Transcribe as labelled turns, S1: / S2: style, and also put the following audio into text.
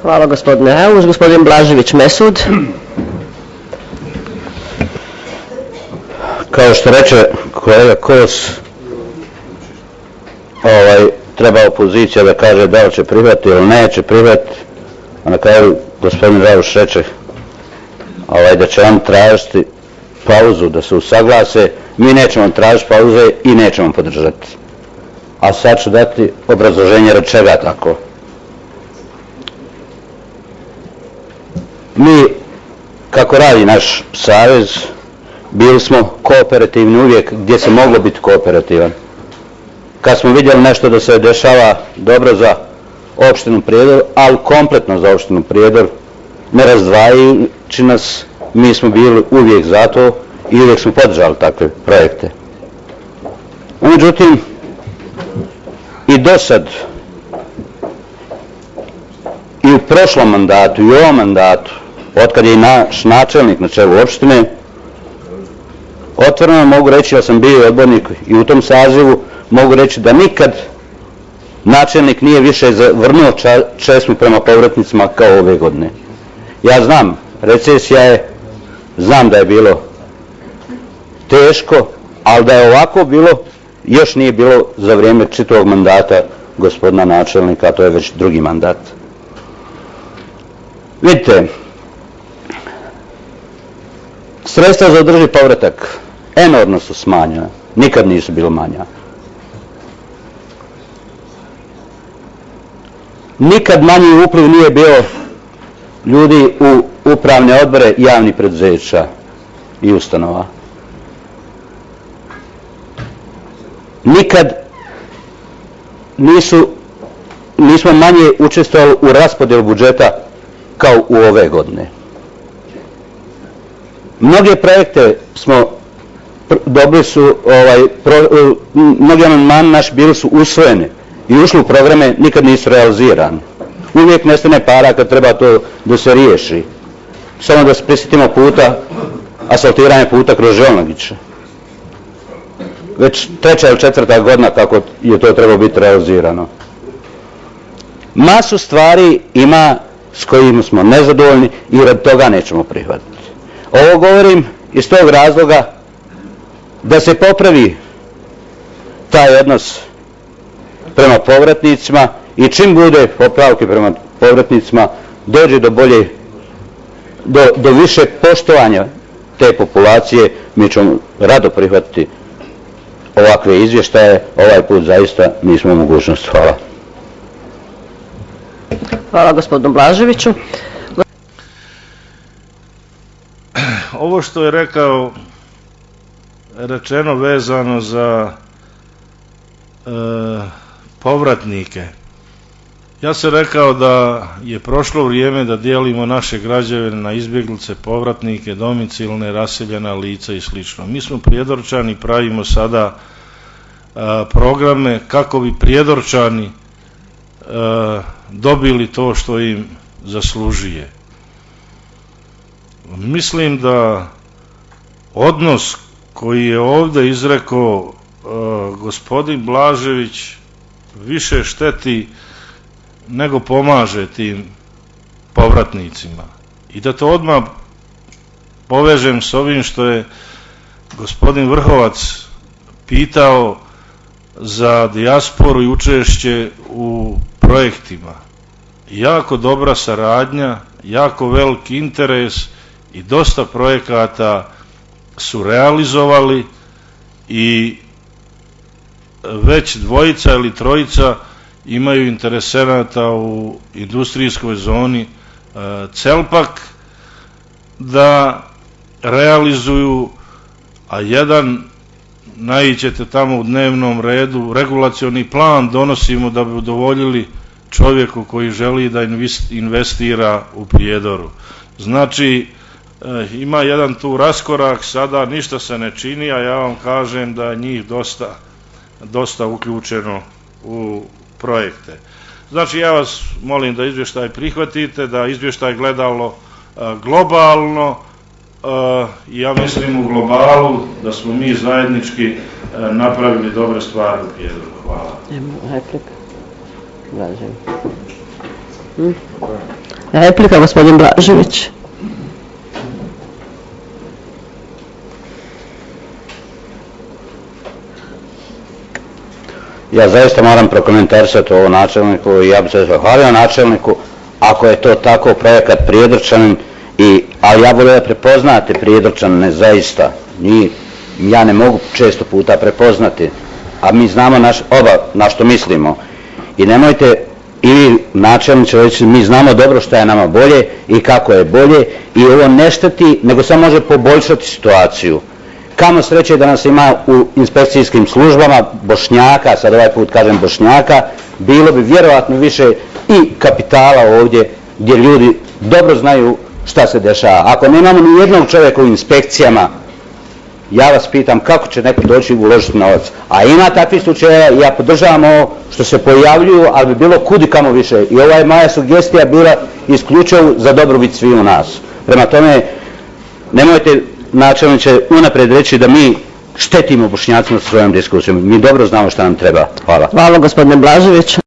S1: Hvala gospodine Heuš. Gospodin Blažević Mesud.
S2: Kao što reče kolega Kos, treba opozicija da kaže da li će prihvatiti ili neće prihvatiti, a na kraju gospodin Rajuš reče da će on tražiti pauzu, da se usaglase. Mi nećemo tražiti pauze i nećemo podržati. A sad ću dati obrazloženje od čega tako. Mi, kako radi naš savez, bili smo kooperativni uvijek gdje se moglo biti kooperativan. Kad smo vidjeli nešto da se dešava dobro za opštinu Prijedor, ali kompletno za opštinu Prijedor, ne razdvajajući nas, mi smo bili uvijek za to i uvijek smo podržali takve projekte. Međutim, i do sad, i u prošlom mandatu, i u ovom mandatu, otkad je i naš načelnik na čelu opštine, otvoreno mogu reći, ja sam bio odbornik i u tom sazivu, mogu reći da nikad načelnik nije više zavrnuo česmu prema povratnicima kao ove godine. Ja znam, recesija je, znam da je bilo teško, ali da je ovako bilo, još nije bilo za vrijeme čitavog mandata gospodina načelnika, a to je već drugi mandat. Vidite, sredstva za održiv povratak enormno su smanjena, nikad nisu bilo manja. Nikad manji upliv nije bio ljudi u upravne odbore javnih preduzeća i ustanova. Nikad nismo manje učestvovali u raspodjelu budžeta kao u ove godine. Mnoge projekte smo dobili su, mnogi amandmani naši bili su usvojeni i ušli u programe, nikad nisu realizirani. Uvijek nestane para kad treba to da se riješi. Samo da se prisjetimo puta, asfaltiranje puta kroz Žolnagića. Već 3. ili 4. godina kako je to trebalo biti realizirano. Masu stvari ima s kojima smo nezadovoljni i rad toga nećemo prihvatiti. Ovo govorim iz tog razloga da se popravi taj odnos prema povratnicima i čim bude popravke prema povratnicima dođe do bolje, do više poštovanja te populacije, mi ćemo rado prihvatiti ovakve izvještaje. Ovaj put zaista nismo u mogućnosti. Hvala.
S1: Hvala gospodinu Blaževiću.
S3: Ovo što je rečeno vezano za povratnike, ja sam rekao da je prošlo vrijeme da dijelimo naše građane na izbjeglice, povratnike, domicilne, raseljena lica i sl. Mi smo Prijedorčani, pravimo sada programe kako bi Prijedorčani dobili to što im zaslužuje. Mislim da odnos koji je ovdje izrekao gospodin Blažević više šteti nego pomaže tim povratnicima. I da to odmah povežem s ovim što je gospodin Vrhovac pitao za dijasporu i učešće u projektima. Jako dobra saradnja, jako veliki interes i dosta projekata su realizovali i već 2 ili 3 imaju interesenata u industrijskoj zoni Celpak da realizuju, a jedan naiđete tamo u dnevnom redu, regulacioni plan donosimo da bi udovoljili čovjeku koji želi da investira u Prijedoru. Znači, ima jedan tu raskorak, sada ništa se ne čini, a ja vam kažem da je njih dosta uključeno u projekte. Znači, ja vas molim da izvještaj prihvatite, da izvještaj gledalo globalno, i ja mislim u globalu da smo mi zajednički napravili dobre stvari u Prijedoru. Hvala.
S1: Replika, gospodin Blažević.
S2: Ja zaista moram prokomentarisati ovo načelniku i ja bih se zahvalio načelniku ako je to tako projekat Prijedorčanin, ali ja volio da prepoznate Prijedorčanine zaista. Ja ne mogu često puta prepoznati, a mi znamo oba na što mislimo. I nemojte i vi načelniče reći, mi znamo dobro što je nama bolje i kako je bolje i ovo ne šteti, nego samo može poboljšati situaciju. Kamo sreće da nas ima u inspekcijskim službama Bošnjaka, sad ovaj put kažem Bošnjaka, bilo bi vjerojatno više i kapitala ovdje gdje ljudi dobro znaju šta se dešava. Ako nemamo ni jednog čovjeka u inspekcijama, ja vas pitam kako će neko doći i uložiti novac. A ima takvih slučajeva i ja podržavam ovo što se pojavljuju, ali bi bilo kudikamo više. I ova je moja sugestija bila isključivo za dobrobit svih u nas. Prema tome, nemojte načelniče unaprijed reći da mi štetimo Bošnjacima sa svojom diskusijom. Mi dobro znamo šta nam treba. Hvala.
S1: Hvala, gospodine Blažević.